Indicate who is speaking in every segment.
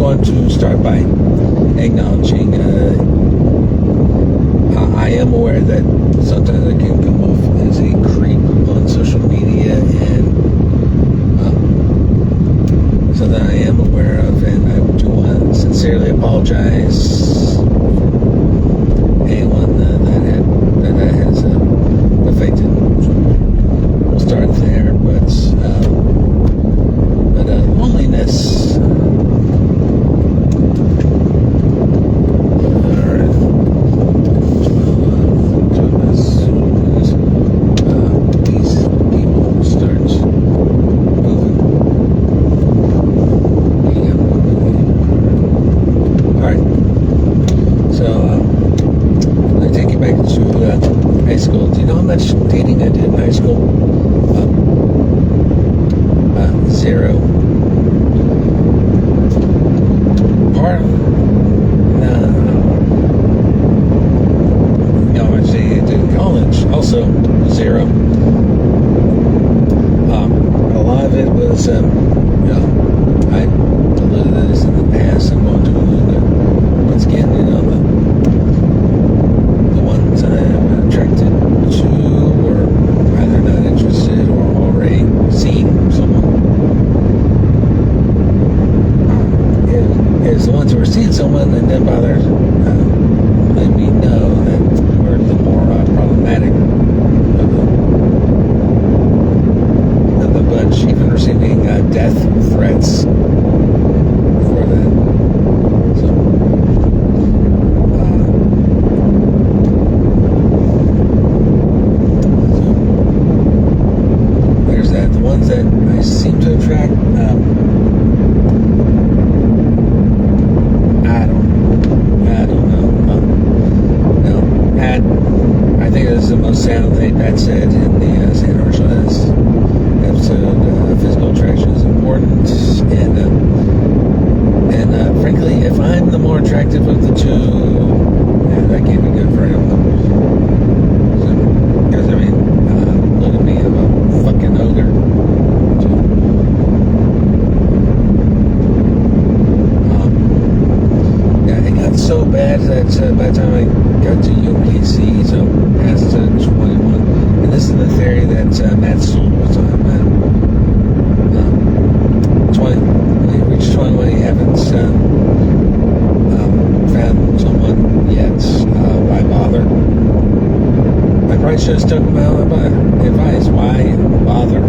Speaker 1: want to start by acknowledging I am aware that sometimes I can come off as a creep on social media, and something I am aware of, and I do want to sincerely apologize for anyone that has affected. We'll start there, but loneliness. Dating I did in high school? Zero. How much dating I did in college? Also zero. A lot of it was, I alluded to this in the past. I'm going to allude to once again, the ones I'm attracted to were either not interested or already seen someone. It's the ones who were seeing someone and then bother letting me know that were the more problematic of the bunch, even receiving death threats for that. So, there's that. The ones that I seem to attract, I don't know. I think this is the most sound thing Pat said in the San Arshas episode. Physical attraction is important, and frankly, if I'm the more attractive of the two, that can't be good for anyone. Because look at me, I'm a fucking ogre. It got so bad that by the time I got to UPC, so past 21, and this is the theory that Matt Stoll was talking about. 20, when you reach 21, you haven't found someone yet. Why bother? I probably should have stuck with my own advice. Why bother?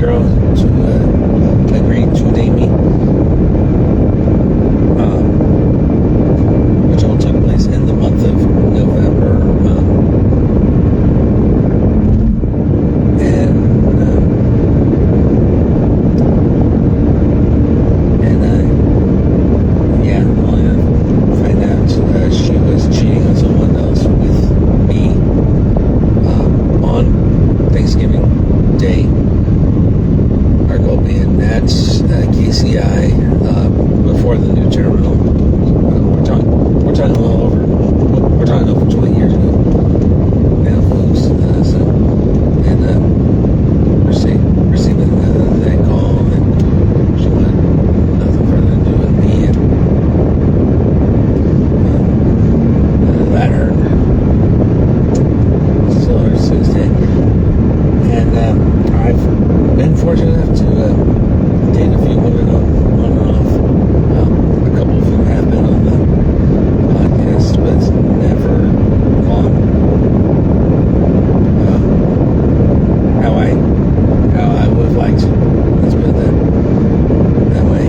Speaker 1: Girl to agree to date me, which all took place in the month of November, and only to find out she was cheating on someone else with me on Thanksgiving Day. Our goal being at KCI before the new terminal. We're talking all over. We're talking over 20 years ago now, folks. Receiving that call, and she wanted nothing further to do with me, and that hurt. Still hurts to this day. And I've been fortunate enough to date a few women on and off. A couple of them have been on the podcast, but never on how I would have liked to. Let's put it that way.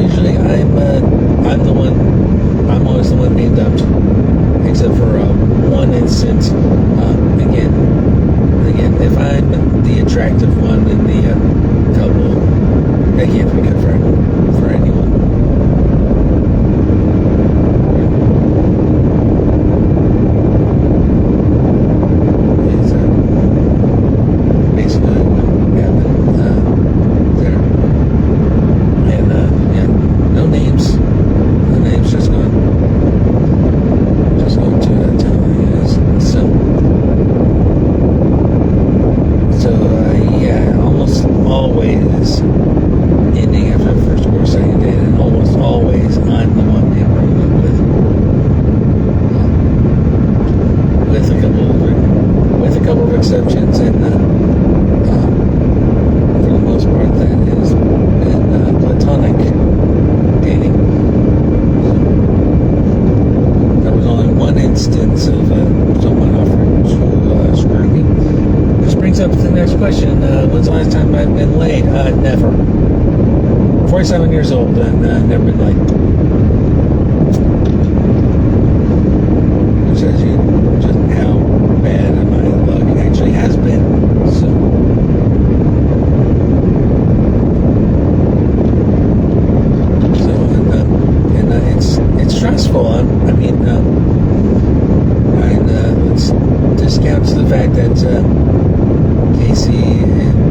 Speaker 1: Usually I'm the one. I'm always the one being dumped, except for one instance. Again, if I'm the attractive one in the couple, that can't be good for anyone. It's basically what happened. getting laid? Never. 47 years old and never been laid. Which tells you just how bad my luck actually has been. So, it's stressful. Let's discount the fact that Casey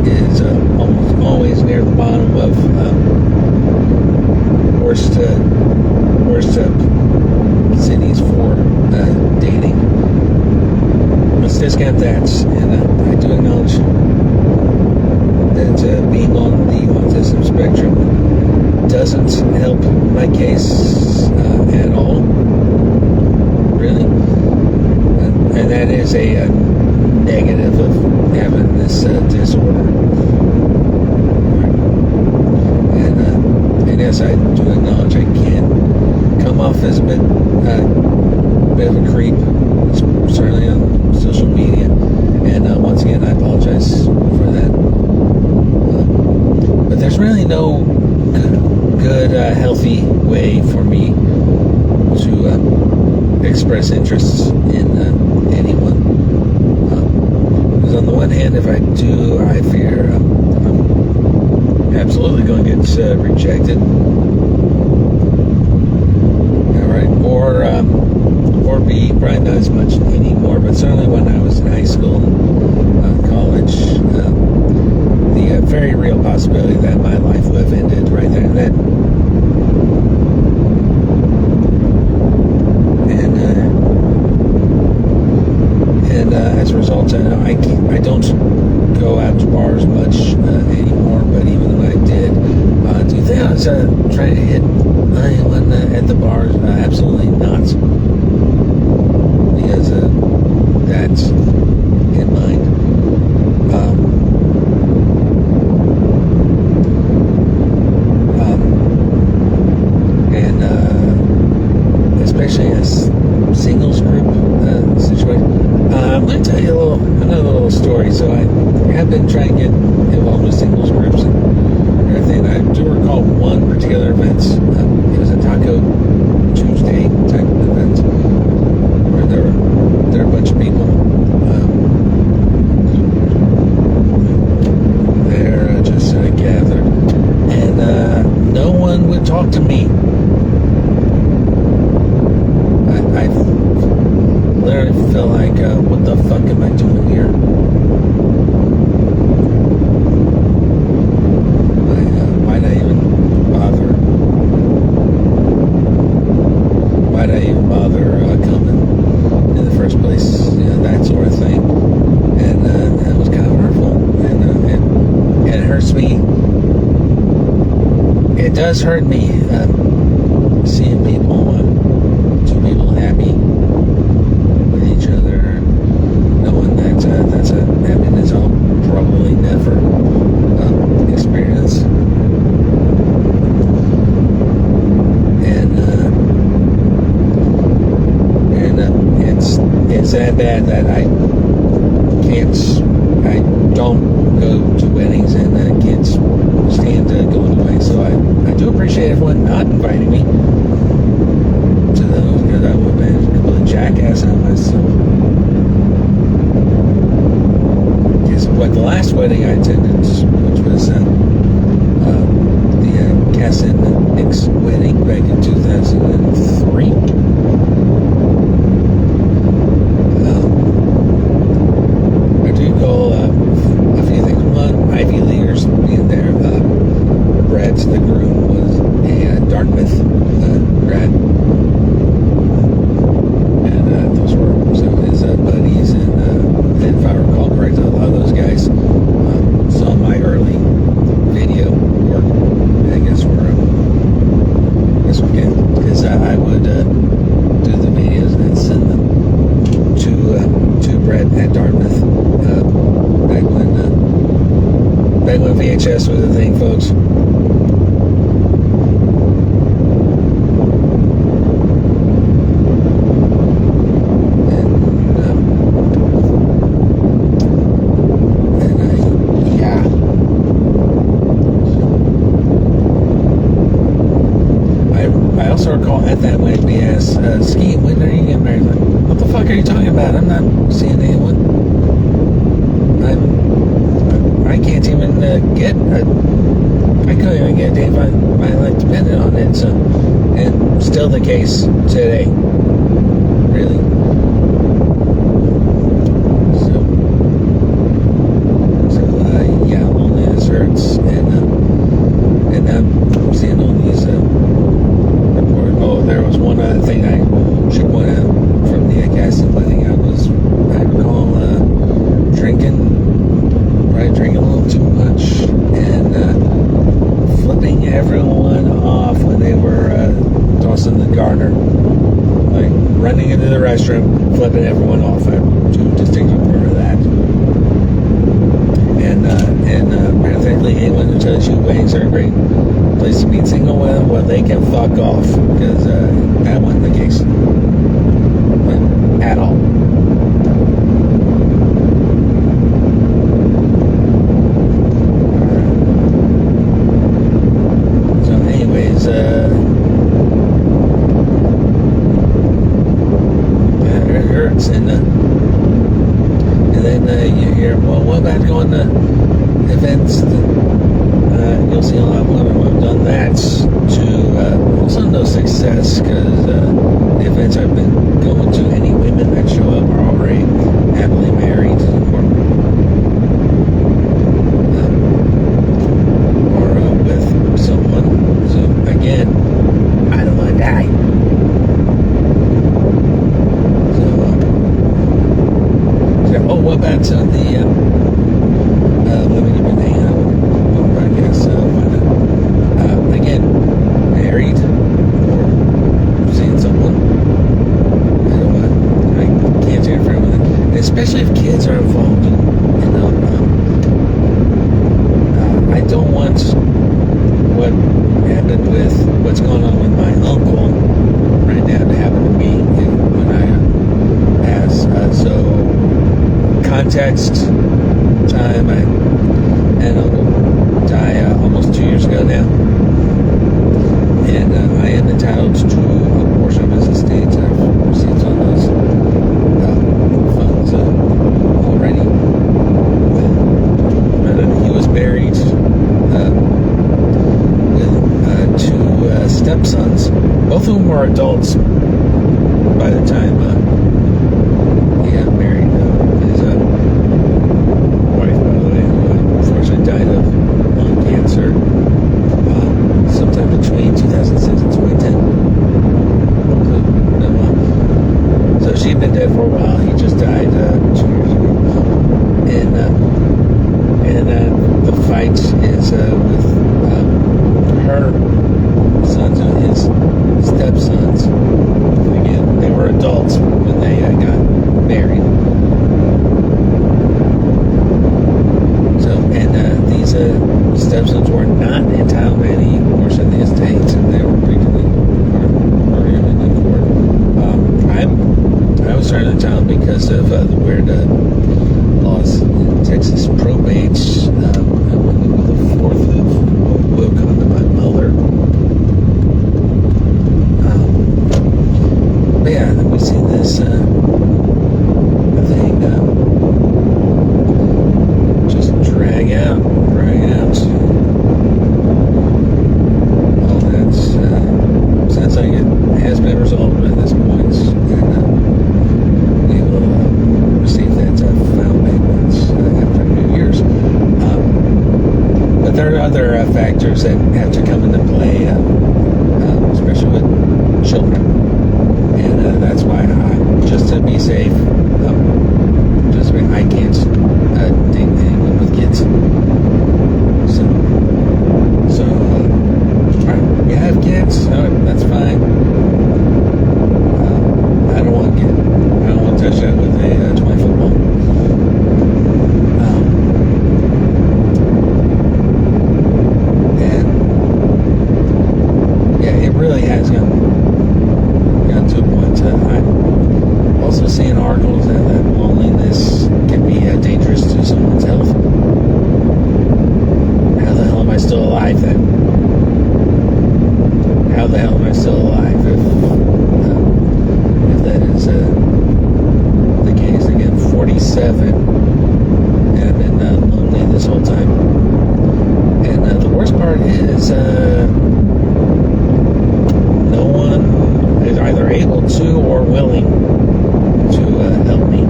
Speaker 1: is almost always near the bottom of worst cities for dating. Let's discount that, and I do acknowledge that being on the autism spectrum doesn't help my case at all, really. And that is a negative of having this disorder. And yes, I do acknowledge I can come off as a bit of a creep, certainly on social media. And once again, I apologize for that. But there's really no good healthy way for me to express interests in anyone. Because on the one hand, if I do, I fear I'm absolutely going to get rejected. All right, or B, probably not as much anymore, but certainly when I was in high school and college, the very real possibility that my life would have ended right there and then. And as a result, I don't go out to bars much anymore, but even though I did, do you think I was trying to hit anyone at the bars? Absolutely not. Because that's in mind. Especially a singles group situation. I'm going to tell you another little story. So I have been trying to get involved with singles groups and everything. I do recall one particular event. It was a Taco Tuesday type of event where there were a bunch of people there just gathered, and no one would talk to me. I literally felt like, what the fuck am I doing here? Why'd I even bother? Why'd I even bother coming in the first place? You know, that sort of thing. And that was kind of hurtful. And it hurts me. It does hurt me seeing people, two people happy with each other, knowing that that's a happiness I'll probably never experience. And it's that bad that I don't go to weddings and can't stand going away. So I do appreciate everyone not inviting me to those, because I would have been a complete jackass on myself. Because what the last wedding I attended, which was the Cass and Nick's wedding back in 2003. I do recall a few things. One, Ivy Leaguers being there. Brett, the groom, was a Dartmouth grad. And those were some of his buddies. And if I recall correctly, a lot of those guys saw my early video work. I guess we're good. Because I would do the videos and send them to Brett at Dartmouth. Back when VHS was a thing, folks. also recall at that wedding we asked, Ski, when are you getting married? Like, what the fuck are you talking about? I'm not seeing anyone. I can't even I couldn't even get a date. My life depended on it. So, and still the case today. Really. Yeah, loneliness hurts, and I'm seeing all these reports. Oh, there was one other thing I should point out from the casting wedding. I recall probably drinking a little too much, and flipping everyone off when they were tossing the garter, like running into the restroom, flipping everyone off. I do distinctly remember that. And practically anyone who tells you weddings are a great place to meet single women, well, they can fuck off, because that wasn't the case. But at all. So anyways, it hurts, and then you hear, well, what about going to events that you'll see a lot of women who have done that to also no success, because the events I've been going to, any women that show up are already happily married or with someone. So again, I don't want to die. Oh, what about the women you've been hanging out with on the podcast? Again, married or seeing someone. I can't say for everything, especially if kids are involved. I don't want what happened with what's going on with my uncle right now to happen to me when I pass. So. Context time, I had an uncle die almost 2 years ago now, and I am entitled to a portion of his estate. I've received all those funds already. He was buried with two stepsons, both of whom were adults by the time he got married. Died of lung cancer sometime between 2006 and 2010. So she'd been dead for a while. He just died 2 years ago. And the fight is with her sons and his stepsons. Again, they were adults when they got married. These stepsons were not entitled to any portion of the estate, and they were briefly arguing in court. I was trying to entitled because of the weird laws in Texas probate. The fourth will come to my mother. But yeah, we see this thing. Drag out. All that sounds like it has been resolved at this point, and we will receive that final payment after New Year's. But there are other factors that have to come into play, especially with children, and that's why just to be safe, I can't date anyone with kids. So you have kids, that's fine. I don't want to touch that with a 20-foot pole. And yeah, it really has gotten to a point. I'm also seeing articles that loneliness can be dangerous to someone's health. How the hell am I still alive then? How the hell am I still alive? is no one is either able to or willing to help me. I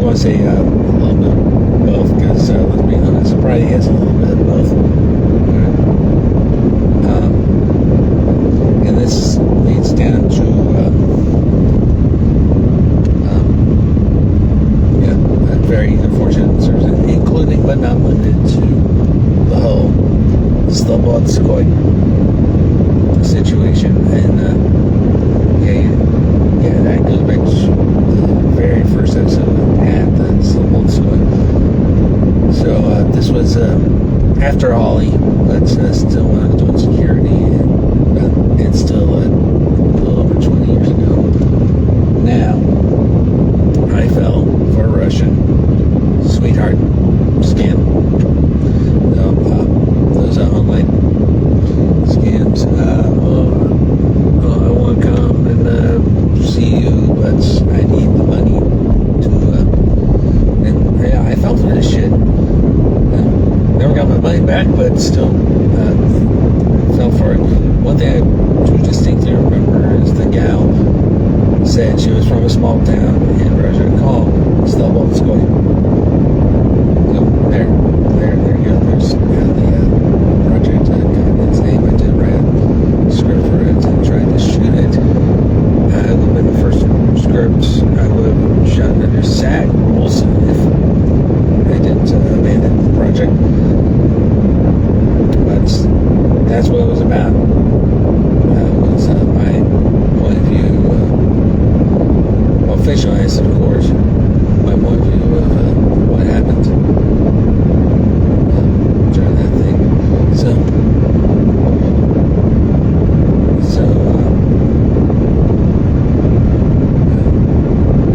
Speaker 1: want to say a little bit of both, because let's be honest, it probably is a little bit of both. And this leads down to very unfortunate circumstances, including but not limited to the whole Slobodskoy situation. And that goes back to the very first episode at the Slobodskoy. So this was after Holly, but still when I was doing security, and it's still a little over 20 years ago. Now, I fell for a Russian sweetheart scam. Those online scams. I want to come and see you, but I need the money to. And yeah, I fell for this shit. Never got my money back, but still fell for it. One thing I do distinctly remember is the gal said she was from a small town in Russia called Slobodskoy. So there you go. There's the project. I got its name. I did write a script for it and tried to shoot it. It would have been the first script I would have shot under SAG rules if I didn't abandon the project. But that's what it was about. That was my point of view. Fictionalized, of course, my point of view of what happened during that thing.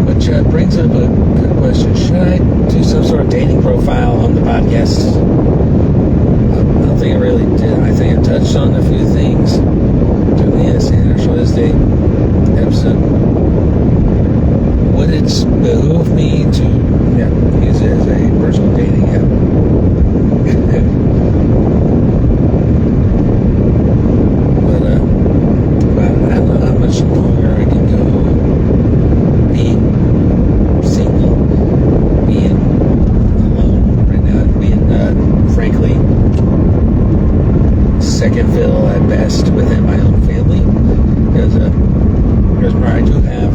Speaker 1: Which brings up a good question. Should I do some sort of dating profile on the podcast? I don't think I really did. I think I touched on a few things during the International Women's Day episode. Would it behoove me to use it as a personal dating app? but I don't know how much longer I can go being single, being alone right now, being frankly second fiddle at best within my own family, because I do have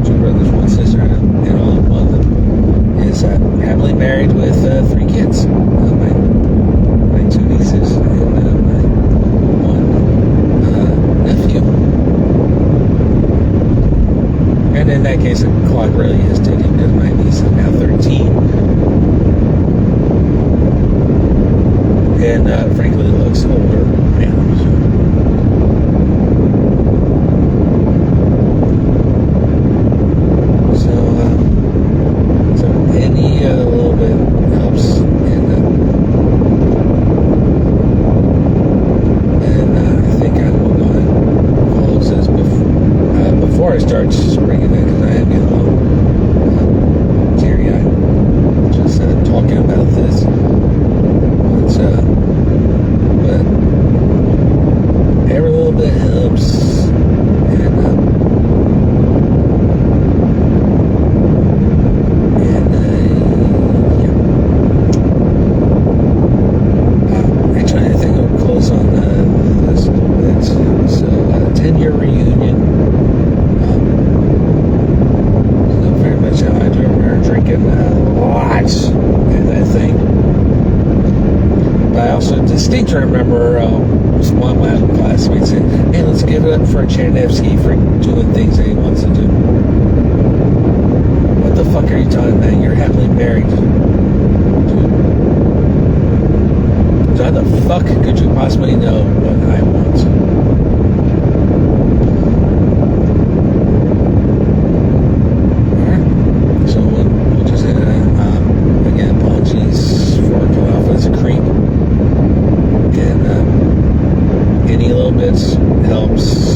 Speaker 1: two brothers, one sister, and only one of them is happily married with 3 kids. My 2 nieces and my 1 nephew. And in that case, the clock really is ticking, because my niece is now 13. And frankly, looks older now. I start bringing it, because I am getting a little teary-eyed just talking about this. But every little bit helps, I'm trying to think of close on this. It's a 10-year reunion. Very much how I do remember drinking lots in that thing. But I also distinctly remember one of my classmates saying, "Hey, let's give it up for Chernovsky for doing things that he wants to do." What the fuck are you talking about? You're happily married. Dude. So how the fuck could you possibly know what I want? Helps